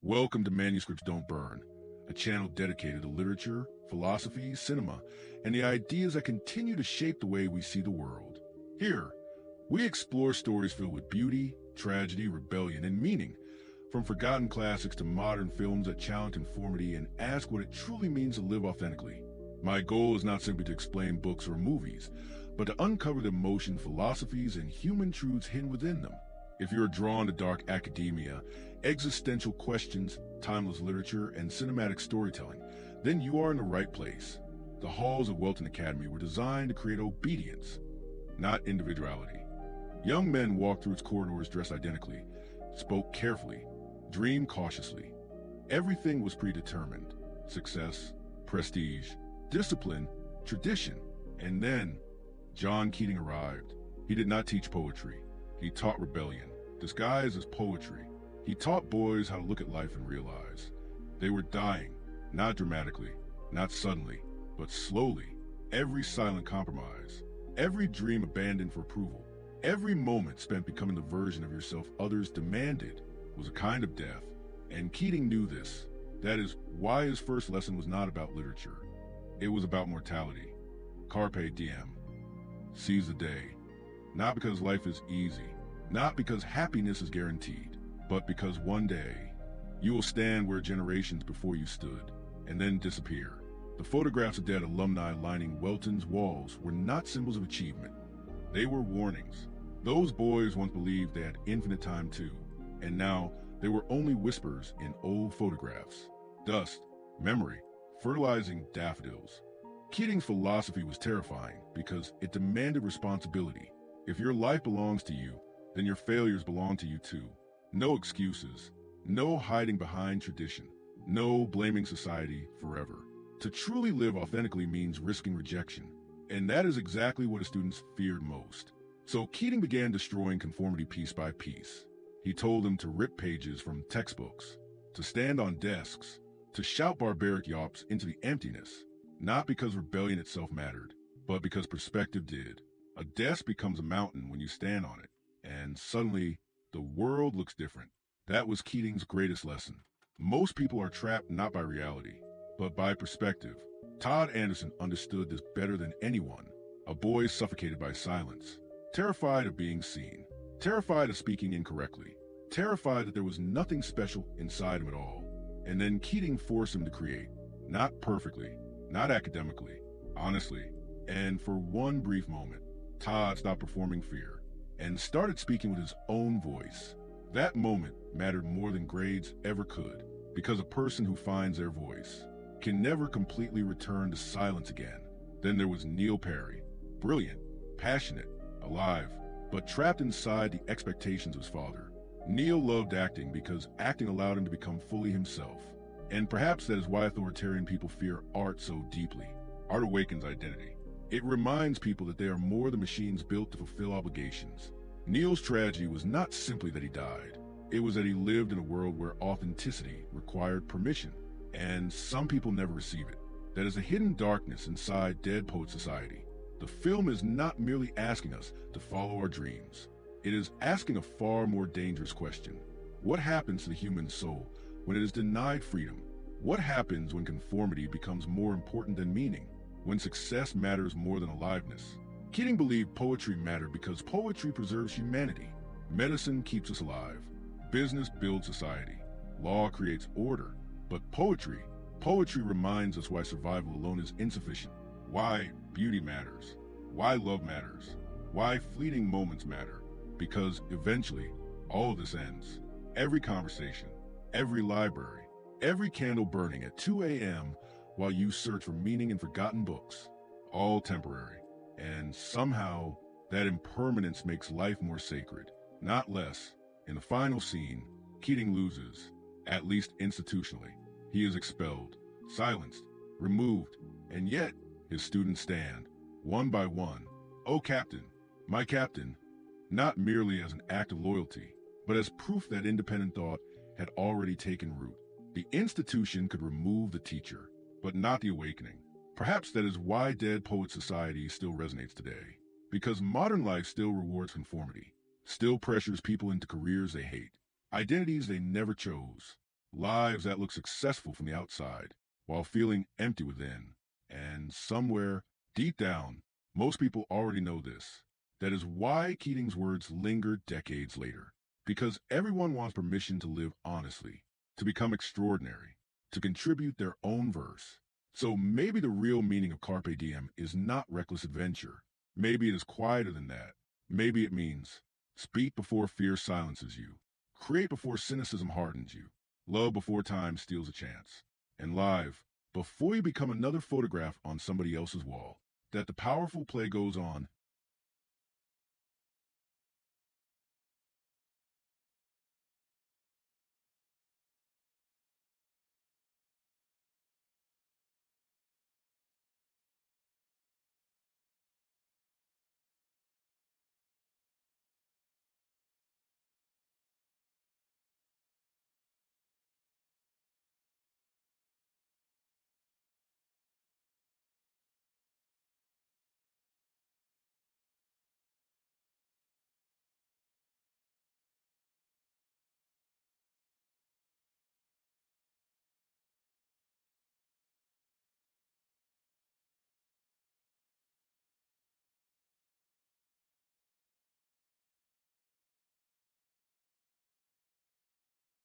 Welcome to Manuscripts Don't Burn, a channel dedicated to literature, philosophy, cinema, and the ideas that continue to shape the way we see the world. Here, we explore stories filled with beauty, tragedy, rebellion, and meaning, from forgotten classics to modern films that challenge conformity and ask what it truly means to live authentically. My goal is not simply to explain books or movies, but to uncover the emotions, philosophies, and human truths hidden within them. If you're drawn to dark academia, existential questions, timeless literature, and cinematic storytelling, then you are in the right place. The halls of Welton Academy were designed to create obedience, not individuality. Young men walked through its corridors dressed identically, spoke carefully, dreamed cautiously. Everything was predetermined: success, prestige, discipline, tradition. And then John Keating arrived. He did not teach poetry. He taught rebellion, disguised as poetry. He taught boys how to look at life and realize they were dying, not dramatically, not suddenly, but slowly. Every silent compromise, every dream abandoned for approval, every moment spent becoming the version of yourself others demanded was a kind of death. And Keating knew this. That is why his first lesson was not about literature. It was about mortality. Carpe Diem. Seize the day. Not because life is easy, not because happiness is guaranteed, but because one day you will stand where generations before you stood and then disappear. The photographs of dead alumni lining Welton's walls were not symbols of achievement. They were warnings. Those boys once believed they had infinite time too, and now they were only whispers in old photographs. Dust, memory, fertilizing daffodils. Keating's philosophy was terrifying because it demanded responsibility. If your life belongs to you, then your failures belong to you too. No excuses, no hiding behind tradition, no blaming society forever. To truly live authentically means risking rejection, and that is exactly what his students feared most. So Keating began destroying conformity piece by piece. He told them to rip pages from textbooks, to stand on desks, to shout barbaric yops into the emptiness, not because rebellion itself mattered, but because perspective did. A desk becomes a mountain when you stand on it, and suddenly the world looks different. That was Keating's greatest lesson. Most people are trapped not by reality, but by perspective. Todd Anderson understood this better than anyone. A boy suffocated by silence, terrified of being seen, terrified of speaking incorrectly, terrified that there was nothing special inside him at all. And then Keating forced him to create, not perfectly, not academically, honestly. And for one brief moment, Todd stopped performing fear and started speaking with his own voice. That moment mattered more than grades ever could, because a person who finds their voice can never completely return to silence again. Then there was Neil Perry, brilliant, passionate, alive, but trapped inside the expectations of his father. Neil loved acting because acting allowed him to become fully himself. And perhaps that is why authoritarian people fear art so deeply. Art awakens identity. It reminds people that they are more than machines built to fulfill obligations. Neil's tragedy was not simply that he died. It was that he lived in a world where authenticity required permission, and some people never receive it. That is a hidden darkness inside Dead Poet Society. The film is not merely asking us to follow our dreams. It is asking a far more dangerous question. What happens to the human soul when it is denied freedom? What happens when conformity becomes more important than meaning? When success matters more than aliveness? Keating believed poetry mattered because poetry preserves humanity. Medicine keeps us alive. Business builds society. Law creates order. But poetry reminds us why survival alone is insufficient. Why beauty matters. Why love matters. Why fleeting moments matter. Because eventually, all of this ends. Every conversation, every library, every candle burning at 2 a.m. while you search for meaning in forgotten books, all temporary. And somehow, that impermanence makes life more sacred, not less. In the final scene, Keating loses, at least institutionally. He is expelled, silenced, removed, and yet his students stand, one by one. "Oh, Captain, my Captain," not merely as an act of loyalty, but as proof that independent thought had already taken root. The institution could remove the teacher, but not the awakening. Perhaps that is why Dead Poet Society still resonates today. Because modern life still rewards conformity, still pressures people into careers they hate, identities they never chose, Lives that look successful from the outside, while feeling empty within. And somewhere, deep down, most people already know this. That is why Keating's words linger decades later. Because everyone wants permission to live honestly, to become extraordinary, to contribute their own verse. So maybe the real meaning of Carpe Diem is not reckless adventure. Maybe it is quieter than that. Maybe it means speak before fear silences you, create before cynicism hardens you, love before time steals a chance, and live before you become another photograph on somebody else's wall. That the powerful play goes on